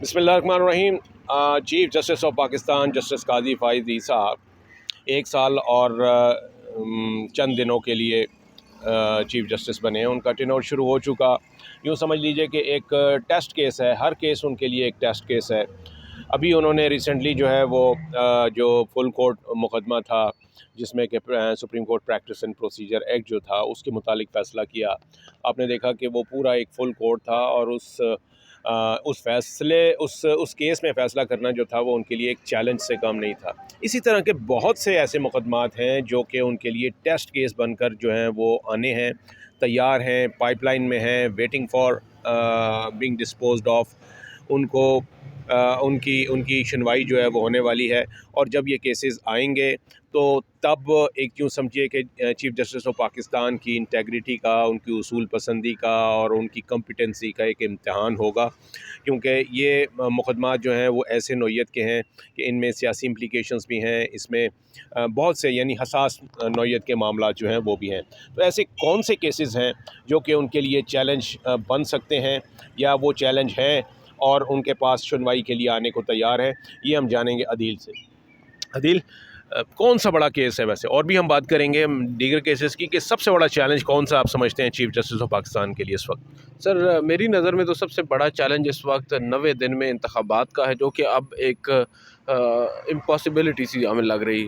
بسم اللہ الرحمن الرحیم۔ Chief justice of Pakistan justice قاضی فائز عیسیٰ 1 سال اور چند دنوں کے لیے چیف جسٹس بنے ہیں۔ ان کا ٹینور شروع ہو چکا۔ یوں سمجھ لیجئے کہ ایک ٹیسٹ کیس ہے، ہر کیس ان کے لیے ایک ٹیسٹ کیس ہے۔ ابھی انہوں نے ریسنٹلی جو ہے وہ جو فل کورٹ مقدمہ تھا جس میں کہ supreme court practice and procedure act جو تھا اس کے متعلق فیصلہ کیا۔ آپ نے دیکھا کہ وہ پورا ایک فل کورٹ تھا اور اس کیس میں فیصلہ کرنا جو تھا وہ ان کے لیے ایک چیلنج سے کم نہیں تھا۔ اسی طرح کے بہت سے ایسے مقدمات ہیں جو کہ ان کے لیے ٹیسٹ کیس بن کر جو ہیں وہ آنے ہیں، تیار ہیں، پائپ لائن میں ہیں، waiting for being disposed of. ان کی سنوائی جو ہے وہ ہونے والی ہے، اور جب یہ کیسز آئیں گے تو تب ایک یوں سمجھیے کہ چیف جسٹس آف پاکستان کی انٹیگریٹی کا، ان کی اصول پسندی کا اور ان کی کمپیٹنسی کا ایک امتحان ہوگا، کیونکہ یہ مقدمات جو ہیں وہ ایسے نوعیت کے ہیں کہ ان میں سیاسی امپلیکیشنز بھی ہیں، اس میں بہت سے یعنی حساس نوعیت کے معاملات جو ہیں وہ بھی ہیں۔ تو ایسے کون سے کیسز ہیں جو کہ ان کے لیے چیلنج بن سکتے ہیں یا وہ چیلنج ہیں اور ان کے پاس سنوائی کے لیے آنے کو تیار ہے، یہ ہم جانیں گے عدیل سے۔ عدیل، کون سا بڑا کیس ہے ویسے؟ اور بھی ہم بات کریں گے دیگر کیسز کی کہ سب سے بڑا چیلنج کون سا آپ سمجھتے ہیں چیف جسٹس آف پاکستان کے لیے اس وقت؟ سر، میری نظر میں تو سب سے بڑا چیلنج اس وقت 90 دن میں انتخابات کا ہے، جو کہ اب ایک امپاسبلٹی سی ہمیں لگ رہی،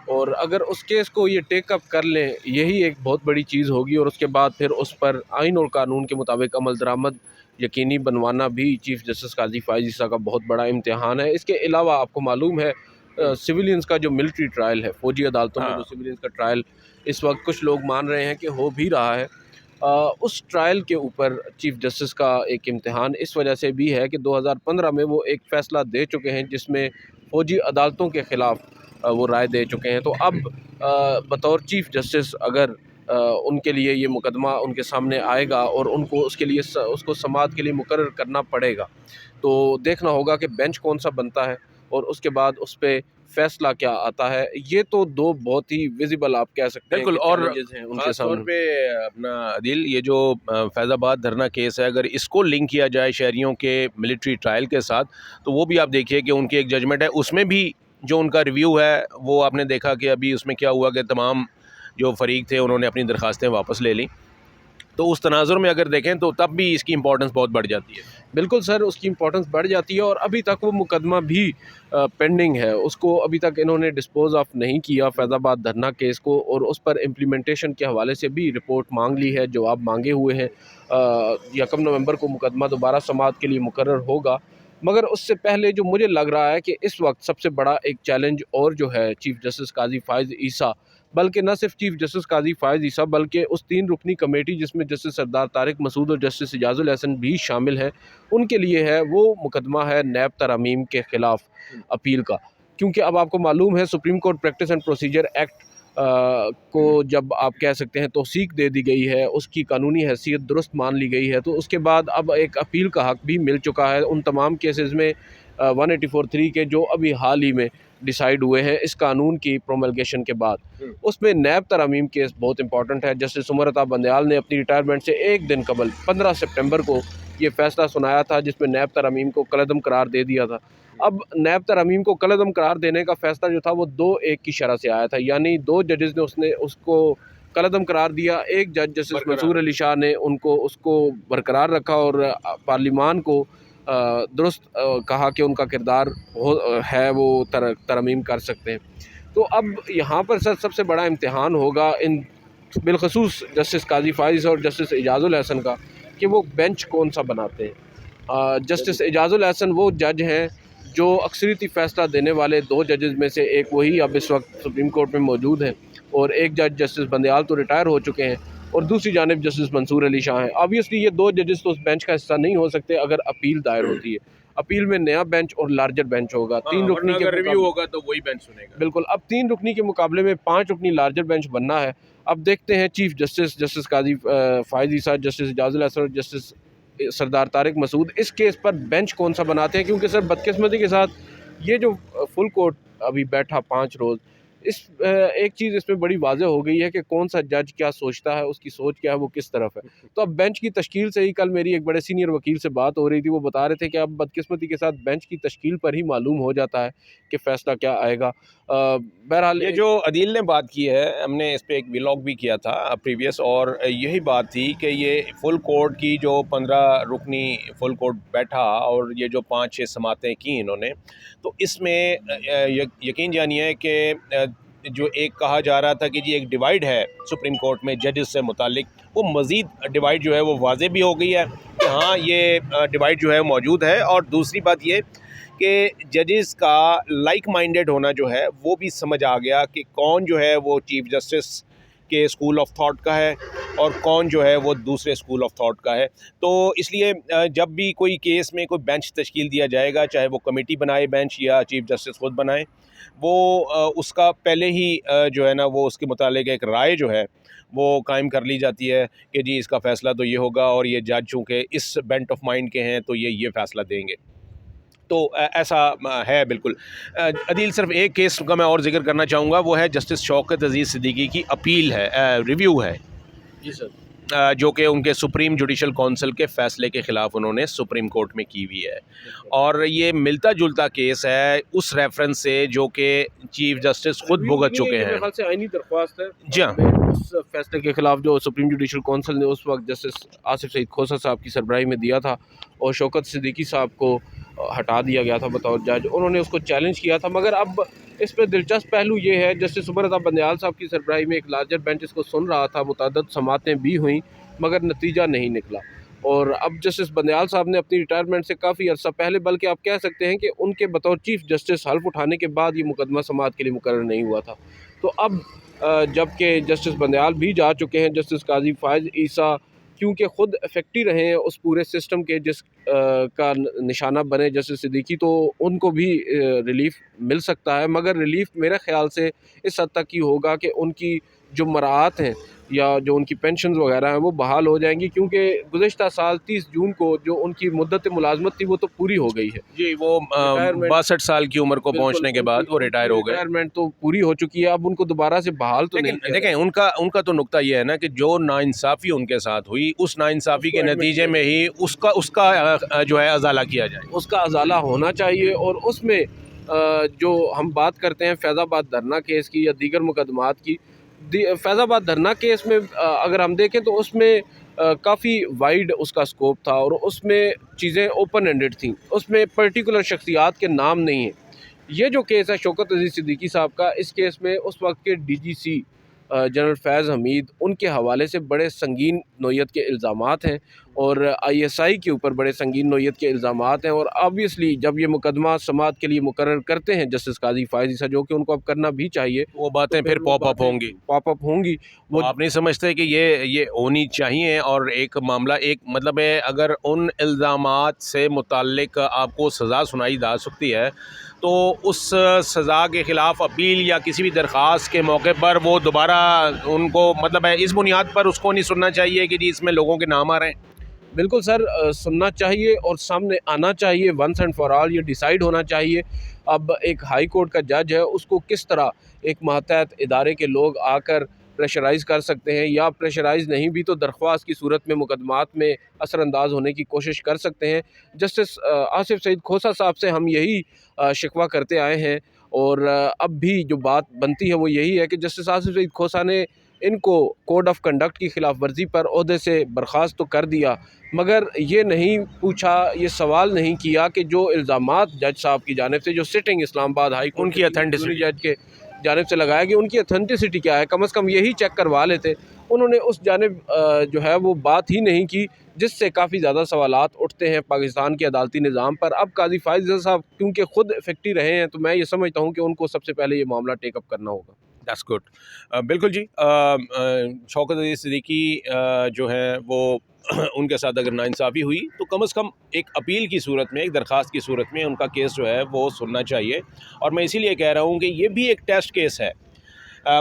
اور اگر اس کیس کو یہ ٹیک اپ کر لیں یہی ایک بہت بڑی چیز ہوگی، اور اس کے بعد پھر اس پر آئین اور قانون کے مطابق عمل درآمد یقینی بنوانا بھی چیف جسٹس قاضی فائز عیسیٰ کا بہت بڑا امتحان ہے۔ اس کے علاوہ آپ کو معلوم ہے سویلینز کا جو ملٹری ٹرائل ہے، فوجی عدالتوں میں جو سویلینز کا ٹرائل اس وقت کچھ لوگ مان رہے ہیں کہ ہو بھی رہا ہے، اس ٹرائل کے اوپر چیف جسٹس کا ایک امتحان اس وجہ سے بھی ہے کہ 2015 میں وہ ایک فیصلہ دے چکے ہیں جس میں فوجی عدالتوں کے خلاف وہ رائے دے چکے ہیں۔ تو اب بطور چیف جسٹس اگر ان کے لیے یہ مقدمہ ان کے سامنے آئے گا اور ان کو اس کے لیے اس کو سماعت کے لیے مقرر کرنا پڑے گا، تو دیکھنا ہوگا کہ بینچ کون سا بنتا ہے اور اس کے بعد اس پہ فیصلہ کیا آتا ہے۔ یہ تو دو بہت ہی ویزیبل آپ کہہ سکتے ہیں بالکل، کہ اور چیلنجز ہیں ان کے خاص طور سامنے۔ پہ اپنا عدیل، یہ جو فیض آباد دھرنا کیس ہے، اگر اس کو لنک کیا جائے شہریوں کے ملٹری ٹرائل کے ساتھ تو وہ بھی آپ دیکھیے کہ ان کی ایک ججمنٹ ہے، اس میں بھی جو ان کا ریویو ہے وہ آپ نے دیکھا کہ ابھی اس میں کیا ہوا کہ تمام جو فریق تھے انہوں نے اپنی درخواستیں واپس لے لیں۔ تو اس تناظر میں اگر دیکھیں تو تب بھی اس کی امپورٹنس بہت بڑھ جاتی ہے۔ بالکل سر، اس کی امپورٹنس بڑھ جاتی ہے، اور ابھی تک وہ مقدمہ بھی پینڈنگ ہے، اس کو ابھی تک انہوں نے ڈسپوز آف نہیں کیا فیض آباد دھرنا کیس کو، اور اس پر امپلیمنٹیشن کے حوالے سے بھی رپورٹ مانگ لی ہے، جواب مانگے ہوئے ہیں۔ 1 نومبر کو مقدمہ دوبارہ سماعت کے لیے مقرر ہوگا، مگر اس سے پہلے جو مجھے لگ رہا ہے کہ اس وقت سب سے بڑا ایک چیلنج اور جو ہے چیف جسٹس قاضی فائز عیسیٰ، بلکہ نہ صرف چیف جسٹس قاضی فائز عیسیٰ بلکہ اس 3 رکنی کمیٹی جس میں جسٹس سردار طارق مسعود اور جسٹس اعجاز الحسن بھی شامل ہیں، ان کے لیے ہے وہ مقدمہ ہے نیب ترامیم کے خلاف اپیل کا۔ کیونکہ اب آپ کو معلوم ہے supreme court practice and procedure act کو جب آپ کہہ سکتے ہیں توثیق دے دی گئی ہے، اس کی قانونی حیثیت درست مان لی گئی ہے، تو اس کے بعد اب ایک اپیل کا حق بھی مل چکا ہے ان تمام کیسز میں 184(3) کے جو ابھی حال ہی میں ڈیسائیڈ ہوئے ہیں اس قانون کی پروملگیشن کے بعد۔ اس میں نیب ترامیم کیس بہت امپورٹنٹ ہے۔ جسٹس عمر عطا بندیال نے اپنی ریٹائرمنٹ سے ایک دن قبل 15 سپٹمبر کو یہ فیصلہ سنایا تھا جس میں نیب ترامیم کو کالعدم قرار دے دیا تھا۔ اب نیب ترامیم کو کالعدم قرار دینے کا فیصلہ جو تھا وہ 2-1 کی شرح سے آیا تھا، یعنی 2 ججز نے اس کو کالعدم قرار دیا، ایک جج جسٹس منصور علی شاہ نے اس کو برقرار رکھا اور پارلیمان کو درست کہا کہ ان کا کردار ہے وہ ترمیم کر سکتے ہیں۔ تو اب یہاں پر سب سے بڑا امتحان ہوگا ان بالخصوص جسٹس قاضی فائز اور جسٹس اعجاز الحسن کا کہ وہ بینچ کون سا بناتے ہیں۔ جسٹس اعجاز الحسن وہ جج ہیں جو اکثریتی فیصلہ دینے والے 2 ججز میں سے ایک وہی اب اس وقت سپریم کورٹ میں موجود ہیں، اور ایک جج جسٹس بندیال تو ریٹائر ہو چکے ہیں، اور دوسری جانب جسٹس منصور علی شاہ ہیں۔ آبویسلی یہ 2 ججز تو اس بینچ کا حصہ نہیں ہو سکتے اگر اپیل دائر ہوتی ہے۔ اپیل میں نیا بینچ اور لارجر بینچ ہوگا، 3 رکنی کے ریویو ہوگا تو وہی بینچ سنے گا۔ بالکل، اب 3 رکنی کے مقابلے میں 5 رکنی لارجر بینچ بننا ہے۔ اب دیکھتے ہیں چیف جسٹس قاضی فائز عیسیٰ، جسٹس اعجاز الحسن اور جسٹس سردار طارق مسعود اس کیس پر بینچ کون سا بناتے ہیں، کیونکہ سر بدقسمتی کے ساتھ یہ جو فل کورٹ ابھی بیٹھا 5 روز، اس ایک چیز اس میں بڑی واضح ہو گئی ہے کہ کون سا جج کیا سوچتا ہے، اس کی سوچ کیا ہے، وہ کس طرف ہے۔ تو اب بینچ کی تشکیل سے ہی کل میری ایک بڑے سینئر وکیل سے بات ہو رہی تھی، وہ بتا رہے تھے کہ اب بدقسمتی کے ساتھ بینچ کی تشکیل پر ہی معلوم ہو جاتا ہے کہ فیصلہ کیا آئے گا۔ بہرحال یہ جو عدیل نے بات کی ہے، ہم نے اس پہ ایک ولاگ بھی کیا تھا پریویس، اور یہی بات تھی کہ یہ فل کورٹ کی جو 15 رکنی فل کورٹ بیٹھا اور یہ جو 5-6 سماعتیں کی انہوں نے، تو اس میں یقین جانیے کہ جو ایک کہا جا رہا تھا کہ جی ایک ڈیوائیڈ ہے سپریم کورٹ میں ججز سے متعلق، وہ مزید ڈیوائیڈ جو ہے وہ واضح بھی ہو گئی ہے کہ ہاں یہ ڈیوائیڈ جو ہے موجود ہے۔ اور دوسری بات یہ کہ ججز کا لائک مائنڈیڈ ہونا جو ہے وہ بھی سمجھ آ گیا کہ کون جو ہے وہ چیف جسٹس کے اسکول آف تھاٹ کا ہے اور کون جو ہے وہ دوسرے اسکول آف تھاٹ کا ہے۔ تو اس لیے جب بھی کوئی کیس میں کوئی بینچ تشکیل دیا جائے گا، چاہے وہ کمیٹی بنائے بینچ یا چیف جسٹس خود بنائے، وہ اس کا پہلے ہی جو ہے نا وہ اس کے متعلق ایک رائے جو ہے وہ قائم کر لی جاتی ہے کہ جی اس کا فیصلہ تو یہ ہوگا، اور یہ جج چونکہ اس بینٹ آف مائنڈ کے ہیں تو یہ فیصلہ دیں گے۔ تو ایسا ہے بالکل۔ عدیل صرف ایک کیس کا میں اور ذکر کرنا چاہوں گا، وہ ہے جسٹس شوکت عزیز صدیقی کی اپیل ہے، ریویو ہے، جی سر، جو کہ ان کے سپریم جوڈیشل کونسل کے فیصلے کے خلاف انہوں نے سپریم کورٹ میں کی ہوئی ہے، اور یہ ملتا جلتا کیس ہے اس ریفرنس سے جو کہ چیف جسٹس خود بھگت چکے ہیں۔ میرے خیال سے آئینی درخواست ہے جی ہاں، اس فیصلے کے خلاف جو سپریم جوڈیشل کونسل نے اس وقت جسٹس آصف سعید کھوسہ صاحب کی سربراہی میں دیا تھا، اور شوکت صدیقی صاحب کو ہٹا دیا گیا تھا بطور جج، انہوں نے اس کو چیلنج کیا تھا۔ مگر اب اس پہ دلچسپ پہلو یہ ہے، جسٹس عمر رضا بندیال صاحب کی سربراہی میں ایک لارجر بینچ اس کو سن رہا تھا، متعدد سماعتیں بھی ہوئیں مگر نتیجہ نہیں نکلا، اور اب جسٹس بندیال صاحب نے اپنی ریٹائرمنٹ سے کافی عرصہ پہلے، بلکہ آپ کہہ سکتے ہیں کہ ان کے بطور چیف جسٹس حلف اٹھانے کے بعد یہ مقدمہ سماعت کے لیے مقرر نہیں ہوا تھا۔ تو اب جب کہ جسٹس بندیال بھی جا چکے ہیں، جسٹس قاضی فائز عیسیٰ کیونکہ خود افیکٹی رہے ہیں اس پورے سسٹم کے جس کا نشانہ بنے جسٹس صدیقی، تو ان کو بھی ریلیف مل سکتا ہے، مگر ریلیف میرے خیال سے اس حد تک ہی ہوگا کہ ان کی جو مراعات ہیں یا جو ان کی پینشنز وغیرہ ہیں وہ بحال ہو جائیں گی، کیونکہ گزشتہ سال 30 جون کو جو ان کی مدت ملازمت تھی وہ تو پوری ہو گئی ہے۔ جی وہ 62 سال کی عمر کو پہنچنے کے بعد وہ ریٹائر ہو گئے، ریٹائرمنٹ تو پوری ہو چکی ہے، اب ان کو دوبارہ سے بحال تو نہیں کیا دیکھیں ان کا تو نقطہ یہ ہے نا کہ جو ناانصافی ان کے ساتھ ہوئی، اس ناانصافی کے نتیجے میں ہی اس کا جو ہے ازالہ کیا جائے، اس کا ازالہ ہونا چاہیے، اور اس میں جو ہم بات کرتے ہیں فیض آباد دھرنا کیس کی یا دیگر مقدمات کی، فیض آباد دھرنا کیس میں اگر ہم دیکھیں تو اس میں کافی وائڈ اس کا سکوپ تھا، اور اس میں چیزیں اوپن اینڈڈ تھیں، اس میں پرٹیکولر شخصیات کے نام نہیں ہیں۔ یہ جو کیس ہے شوکت عزیز صدیقی صاحب کا، اس کیس میں اس وقت کے ڈی جی سی جنرل فیض حمید، ان کے حوالے سے بڑے سنگین نوعیت کے الزامات ہیں، اور آئی ایس آئی کے اوپر بڑے سنگین نوعیت کے الزامات ہیں، اور آبویسلی جب یہ مقدمہ سماعت کے لیے مقرر کرتے ہیں جسٹس قاضی فائز عیسیٰ، جو کہ ان کو اب کرنا بھی چاہیے، وہ باتیں پھر پاپ اپ ہوں گی۔ وہ آپ نہیں سمجھتے کہ یہ ہونی چاہیے؟ اور ایک معاملہ ایک مطلب ہے، اگر ان الزامات سے متعلق آپ کو سزا سنائی جا سکتی ہے تو اس سزا کے خلاف اپیل یا کسی بھی درخواست کے موقع پر وہ دوبارہ ان کو مطلب ہے اس بنیاد پر اس کو نہیں سننا چاہیے کہ جی اس میں لوگوں کے نام آ رہے ہیں۔ بالکل سر، سننا چاہیے اور سامنے آنا چاہیے، ونس اینڈ فار آل یہ ڈیسائیڈ ہونا چاہیے۔ اب ایک ہائی کورٹ کا جج ہے، اس کو کس طرح ایک ماتحت ادارے کے لوگ آ کر پریشرائز کر سکتے ہیں، یا پریشرائز نہیں بھی تو درخواست کی صورت میں مقدمات میں اثر انداز ہونے کی کوشش کر سکتے ہیں۔ جسٹس آصف سعید کھوسہ صاحب سے ہم یہی شکوہ کرتے آئے ہیں، اور اب بھی جو بات بنتی ہے وہ یہی ہے کہ جسٹس آصف سعید کھوسہ نے ان کو کوڈ آف کنڈکٹ کی خلاف ورزی پر عہدے سے برخاست تو کر دیا، مگر یہ نہیں پوچھا، یہ سوال نہیں کیا کہ جو الزامات جج صاحب کی جانب سے، جو سٹنگ اسلام آباد ہائی کورٹ ان کی اتھینٹسٹی جج کے جانب سے لگایا گیا، ان کی اتھینٹسٹی کیا ہے، کم از کم یہی چیک کروا لیتے۔ انہوں نے اس جانب جو ہے وہ بات ہی نہیں کی، جس سے کافی زیادہ سوالات اٹھتے ہیں پاکستان کے عدالتی نظام پر۔ اب قاضی فائز صاحب کیونکہ خود افیکٹی رہے ہیں، تو میں یہ سمجھتا ہوں کہ ان کو سب سے پہلے یہ معاملہ ٹیک اپ کرنا ہوگا۔ دیٹس گڈ، بالکل جی۔ شوکت عزیز صدیقی جو ہیں وہ ان کے ساتھ اگر ناانصافی ہوئی تو کم از کم ایک اپیل کی صورت میں، ایک درخواست کی صورت میں ان کا کیس جو ہے وہ سننا چاہیے، اور میں اسی لیے کہہ رہا ہوں کہ یہ بھی ایک ٹیسٹ کیس ہے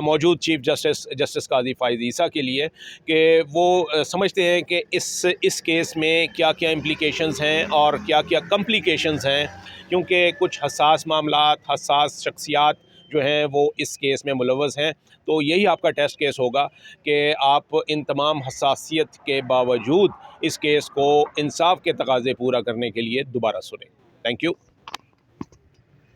موجود چیف جسٹس قاضی فائز عیسیٰ کے لیے، کہ وہ سمجھتے ہیں کہ اس کیس میں کیا کیا امپلیکیشنز ہیں اور کیا کیا کمپلیکیشنز ہیں، کیونکہ کچھ حساس معاملات، حساس شخصیات جو ہیں وہ اس کیس میں ملوث ہیں. تو یہی آپ کا ٹیسٹ کیس ہوگا کہ آپ ان تمام حساسیت کے باوجود اس کیس کو انصاف کے تقاضے پورا کرنے کے لیے دوبارہ سنیں. Thank you.